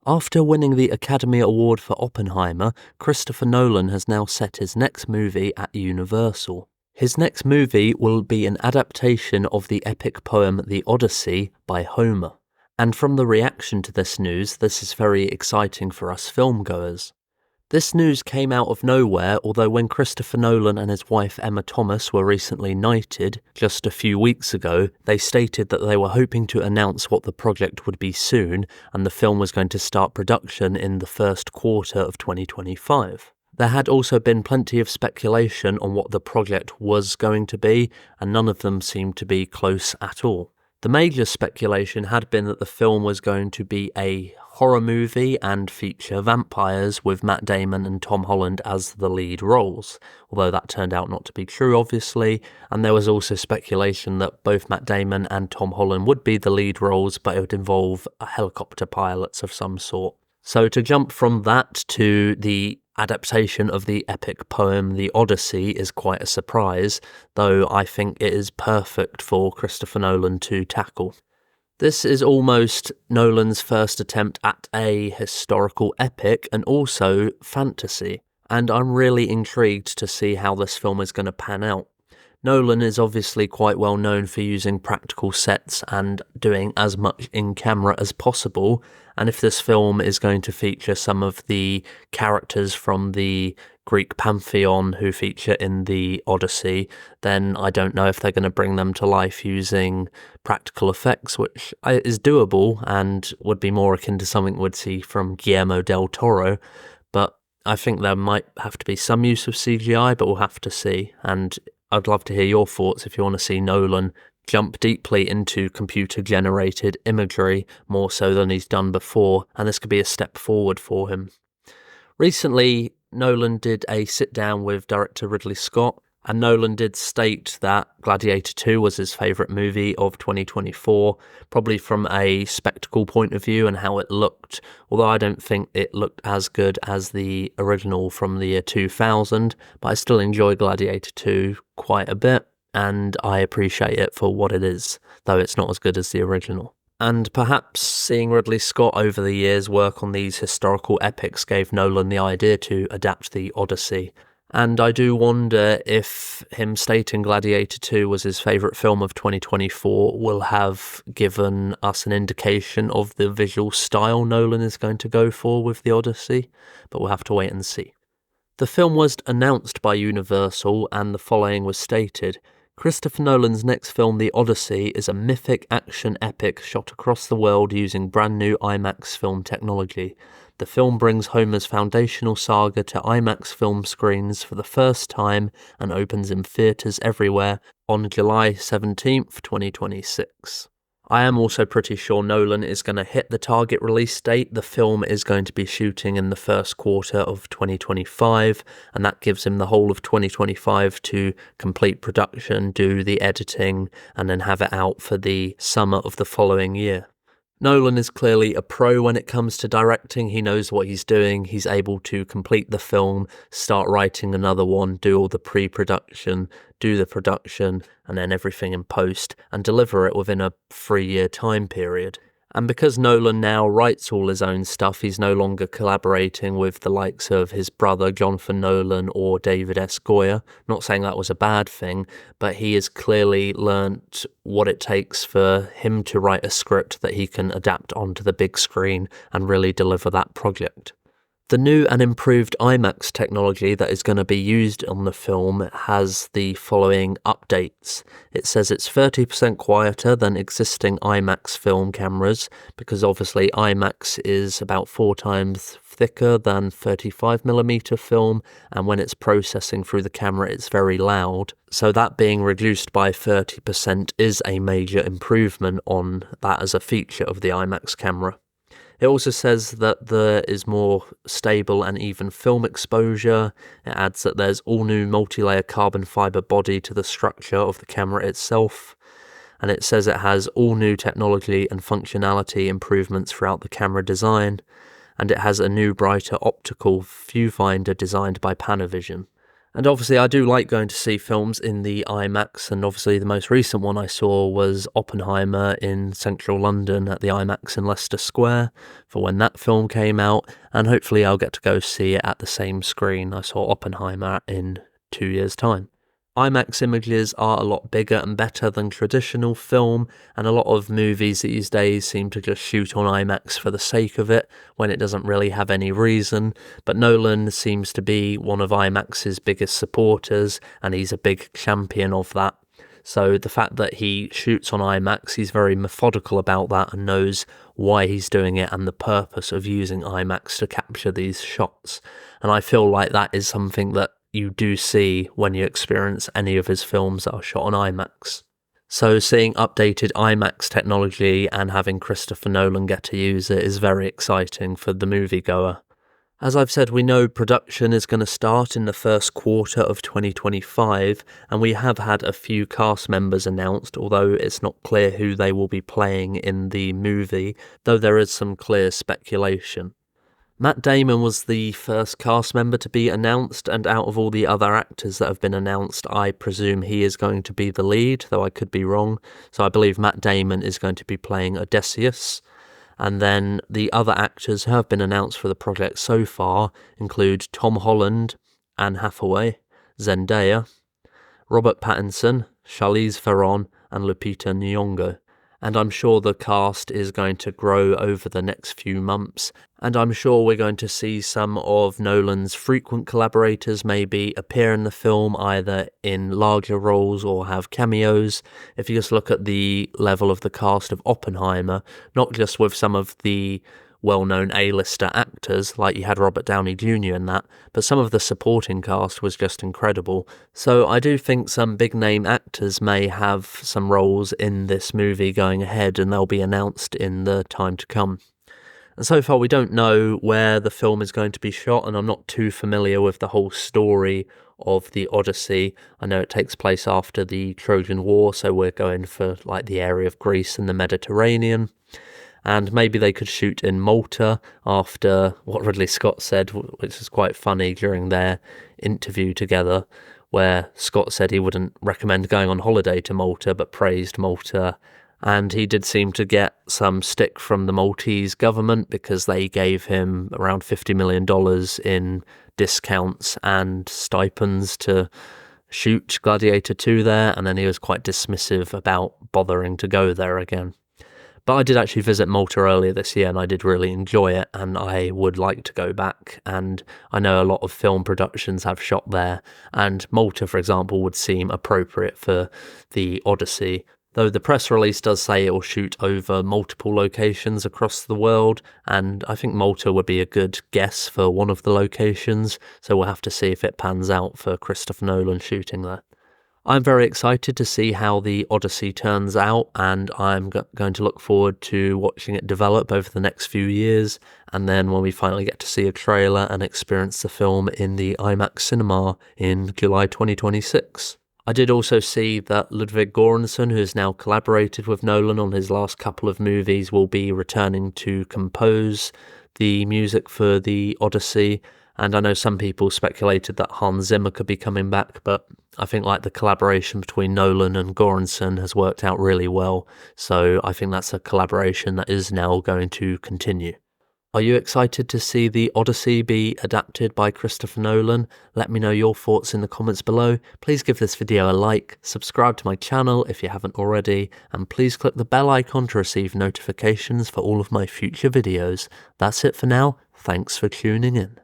After winning the Academy Award for Oppenheimer, Christopher Nolan has now set his next movie at Universal. His next movie will be an adaptation of the epic poem The Odyssey by Homer. And from the reaction to this news, this is very exciting for us filmgoers. This news came out of nowhere, although when Christopher Nolan and his wife Emma Thomas were recently knighted, just a few weeks ago, they stated that they were hoping to announce what the project would be soon, and the film was going to start production in the first quarter of 2025. There had also been plenty of speculation on what the project was going to be, and none of them seemed to be close at all. The major speculation had been that the film was going to be a horror movie and feature vampires with Matt Damon and Tom Holland as the lead roles, although that turned out not to be true obviously, and there was also speculation that both Matt Damon and Tom Holland would be the lead roles, but it would involve helicopter pilots of some sort. So to jump from that to the adaptation of the epic poem The Odyssey is quite a surprise, though I think it is perfect for Christopher Nolan to tackle. This is almost Nolan's first attempt at a historical epic and also fantasy, and I'm really intrigued to see how this film is going to pan out. Nolan is obviously quite well known for using practical sets and doing as much in camera as possible, and if this film is going to feature some of the characters from the Greek pantheon who feature in the Odyssey, then I don't know if they're going to bring them to life using practical effects, which is doable and would be more akin to something we'd see from Guillermo del Toro, but I think there might have to be some use of CGI, but we'll have to see, and I'd love to hear your thoughts if you want to see Nolan jump deeply into computer-generated imagery more so than he's done before, and this could be a step forward for him. Recently, Nolan did a sit-down with director Ridley Scott, and Nolan did state that Gladiator 2 was his favourite movie of 2024, probably from a spectacle point of view and how it looked, although I don't think it looked as good as the original from the year 2000, but I still enjoy Gladiator 2 quite a bit, and I appreciate it for what it is, though it's not as good as the original. And perhaps seeing Ridley Scott over the years work on these historical epics gave Nolan the idea to adapt the Odyssey. And I do wonder if him stating Gladiator 2 was his favourite film of 2024 will have given us an indication of the visual style Nolan is going to go for with the Odyssey, but we'll have to wait and see. The film was announced by Universal and the following was stated: Christopher Nolan's next film, The Odyssey, is a mythic action epic shot across the world using brand new IMAX film technology. The film brings Homer's foundational saga to IMAX film screens for the first time and opens in theatres everywhere on July 17th, 2026. I am also pretty sure Nolan is going to hit the target release date. The film is going to be shooting in the first quarter of 2025, and that gives him the whole of 2025 to complete production, do the editing, and then have it out for the summer of the following year. Nolan is clearly a pro when it comes to directing. He knows what he's doing. He's able to complete the film, start writing another one, do all the pre-production, do the production, and then everything in post, and deliver it within a 3-year time period. And because Nolan now writes all his own stuff, he's no longer collaborating with the likes of his brother Jonathan Nolan or David S. Goyer. Not saying that was a bad thing, but he has clearly learnt what it takes for him to write a script that he can adapt onto the big screen and really deliver that project. The new and improved IMAX technology that is going to be used on the film has the following updates. It says it's 30% quieter than existing IMAX film cameras, because obviously IMAX is about 4 times thicker than 35mm film, and when it's processing through the camera it's very loud. So that being reduced by 30% is a major improvement on that as a feature of the IMAX camera. It also says that there is more stable and even film exposure. It adds that there's all new multi-layer carbon fibre body to the structure of the camera itself. And it says it has all new technology and functionality improvements throughout the camera design. And it has a new brighter optical viewfinder designed by Panavision. And obviously I do like going to see films in the IMAX, and obviously the most recent one I saw was Oppenheimer in central London at the IMAX in Leicester Square for when that film came out, and hopefully I'll get to go see it at the same screen I saw Oppenheimer in 2 years' time. IMAX images are a lot bigger and better than traditional film, and a lot of movies these days seem to just shoot on IMAX for the sake of it when it doesn't really have any reason, but Nolan seems to be one of IMAX's biggest supporters, and he's a big champion of that. So the fact that he shoots on IMAX, he's very methodical about that and knows why he's doing it and the purpose of using IMAX to capture these shots. And I feel like that is something that you do see when you experience any of his films that are shot on IMAX. So seeing updated IMAX technology and having Christopher Nolan get to use it is very exciting for the moviegoer. As I've said, we know production is going to start in the first quarter of 2025, and we have had a few cast members announced, although it's not clear who they will be playing in the movie, though there is some clear speculation. Matt Damon was the first cast member to be announced, and out of all the other actors that have been announced, I presume he is going to be the lead, though I could be wrong. So I believe Matt Damon is going to be playing Odysseus. And then the other actors who have been announced for the project so far include Tom Holland, Anne Hathaway, Zendaya, Robert Pattinson, Charlize Theron, and Lupita Nyong'o. And I'm sure the cast is going to grow over the next few months, and I'm sure we're going to see some of Nolan's frequent collaborators maybe appear in the film either in larger roles or have cameos. If you just look at the level of the cast of Oppenheimer, not just with some of the well-known A-lister actors, like you had Robert Downey Jr. in that, but some of the supporting cast was just incredible. So I do think some big-name actors may have some roles in this movie going ahead, and they'll be announced in the time to come. And so far we don't know where the film is going to be shot, and I'm not too familiar with the whole story of the Odyssey. I know it takes place after the Trojan War, so we're going for like the area of Greece and the Mediterranean. And maybe they could shoot in Malta after what Ridley Scott said, which is quite funny during their interview together, where Scott said he wouldn't recommend going on holiday to Malta, but praised Malta. And he did seem to get some stick from the Maltese government because they gave him around $50 million in discounts and stipends to shoot Gladiator 2 there, and then he was quite dismissive about bothering to go there again. But I did actually visit Malta earlier this year, and I did really enjoy it, and I would like to go back. And I know a lot of film productions have shot there, and Malta, for example, would seem appropriate for the Odyssey. Though the press release does say it will shoot over multiple locations across the world, and I think Malta would be a good guess for one of the locations, so we'll have to see if it pans out for Christopher Nolan shooting there. I'm very excited to see how the Odyssey turns out, and I'm going to look forward to watching it develop over the next few years, and then when we finally get to see a trailer and experience the film in the IMAX cinema in July 2026. I did also see that Ludwig Göransson, who has now collaborated with Nolan on his last couple of movies, will be returning to compose the music for the Odyssey. And I know some people speculated that Hans Zimmer could be coming back, but I think like the collaboration between Nolan and Göransson has worked out really well. So I think that's a collaboration that is now going to continue. Are you excited to see the Odyssey be adapted by Christopher Nolan? Let me know your thoughts in the comments below. Please give this video a like, subscribe to my channel if you haven't already, and please click the bell icon to receive notifications for all of my future videos. That's it for now. Thanks for tuning in.